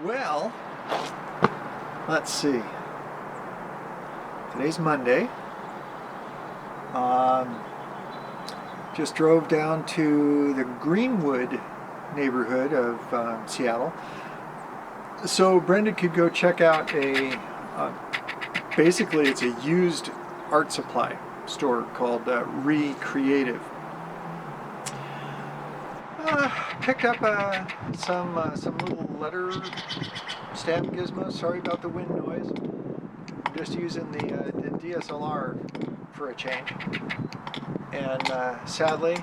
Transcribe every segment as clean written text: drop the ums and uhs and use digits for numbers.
Well, let's see. Today's Monday. Just drove down to the Greenwood neighborhood of Seattle, so Brenda could go check out basically it's a used art supply store called Recreative. Picked up some little letter stamp gizmos. Sorry about the wind noise. I'm just using the DSLR for a change. And sadly,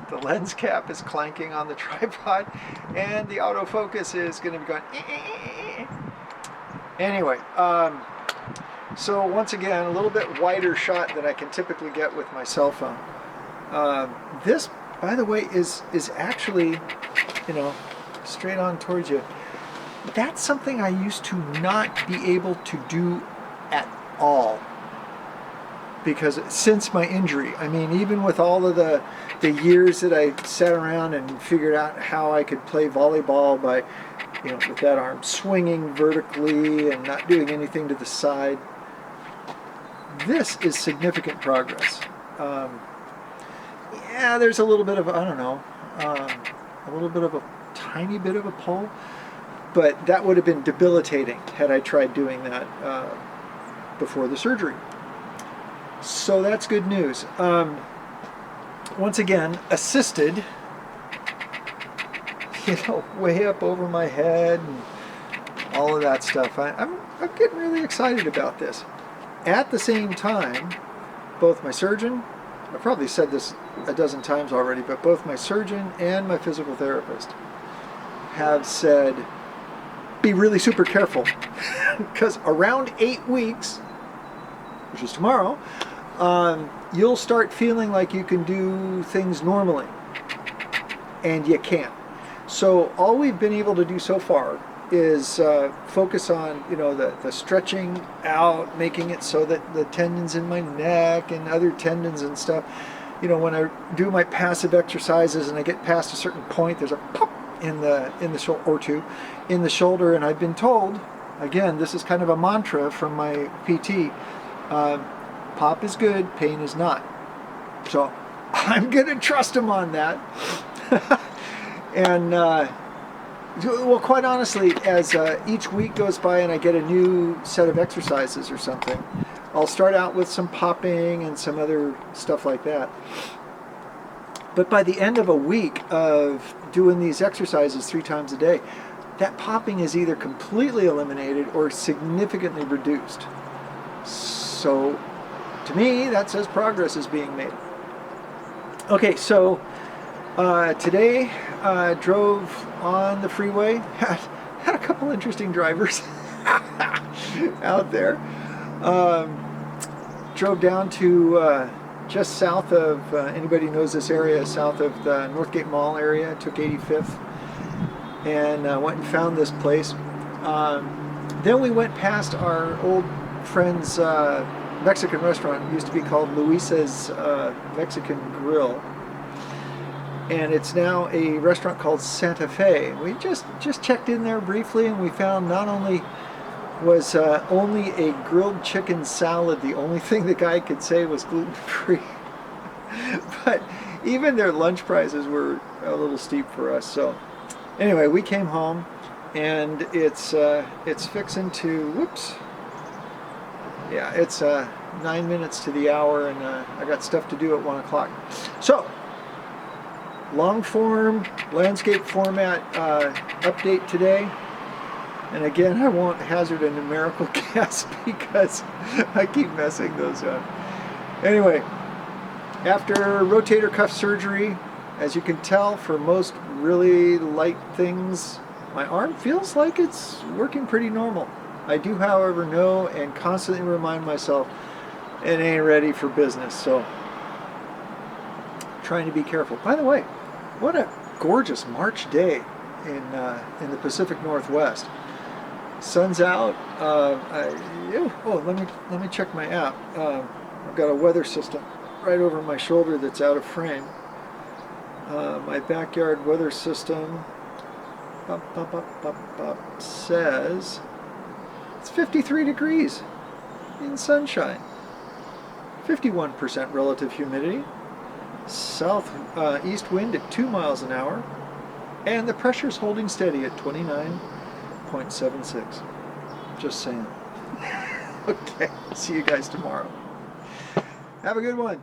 the lens cap is clanking on the tripod, and the autofocus is going to be going. Anyway, so once again, a little bit wider shot than I can typically get with my cell phone. This, by the way, is actually, straight on towards you. That's something I used to not be able to do at all, because since my injury, I mean, even with all of the years that I sat around and figured out how I could play volleyball by, with that arm swinging vertically and not doing anything to the side, this is significant progress. Yeah, there's a little bit of, I don't know, a little bit of a tiny bit of a pull, but that would have been debilitating had I tried doing that before the surgery. So that's good news. Once again, assisted, way up over my head and all of that stuff. I'm getting really excited about this. At the same time, both my surgeon, I've probably said this a dozen times already, but both my surgeon and my physical therapist have said, be really super careful, because around 8 weeks, which is tomorrow, you'll start feeling like you can do things normally, and you can't. So all we've been able to do so far is focus on the stretching out, making it so that the tendons in my neck and other tendons and stuff, when I do my passive exercises and I get past a certain point, there's a pop in the shoulder or two in the shoulder, and I've been told, again, this is kind of a mantra from my PT, pop is good, pain is not. So I'm gonna trust him on that. And well, quite honestly, as each week goes by and I get a new set of exercises or something, I'll start out with some popping and some other stuff like that. But by the end of a week of doing these exercises 3 times a day, that popping is either completely eliminated or significantly reduced. So to me, that says progress is being made. Okay, so today drove on the freeway, had a couple interesting drivers out there. Drove down to just south of, anybody knows this area, south of the Northgate Mall area, took 85th and went and found this place. Then we went past our old friend's Mexican restaurant. It used to be called Luisa's Mexican Grill, and it's now a restaurant called Santa Fe. We just checked in there briefly, and we found not only was only a grilled chicken salad the only thing the guy could say was gluten-free, but even their lunch prices were a little steep for us. So anyway, we came home, and it's fixing to, whoops, yeah, it's 9 minutes to the hour, and I got stuff to do at 1 o'clock. So, long form, landscape format update today. And again, I won't hazard a numerical guess because I keep messing those up. Anyway, after rotator cuff surgery, as you can tell, for most really light things, my arm feels like it's working pretty normal. I do, however, know and constantly remind myself it ain't ready for business, so trying to be careful. By the way, what a gorgeous March day in the Pacific Northwest. Sun's out. Let me check my app. I've got a weather system right over my shoulder that's out of frame. My backyard weather system says it's 53 degrees in sunshine, 51% relative humidity, southeast wind at 2 miles an hour, and the pressure's holding steady at 29.76. Just saying. Okay, see you guys tomorrow. Have a good one.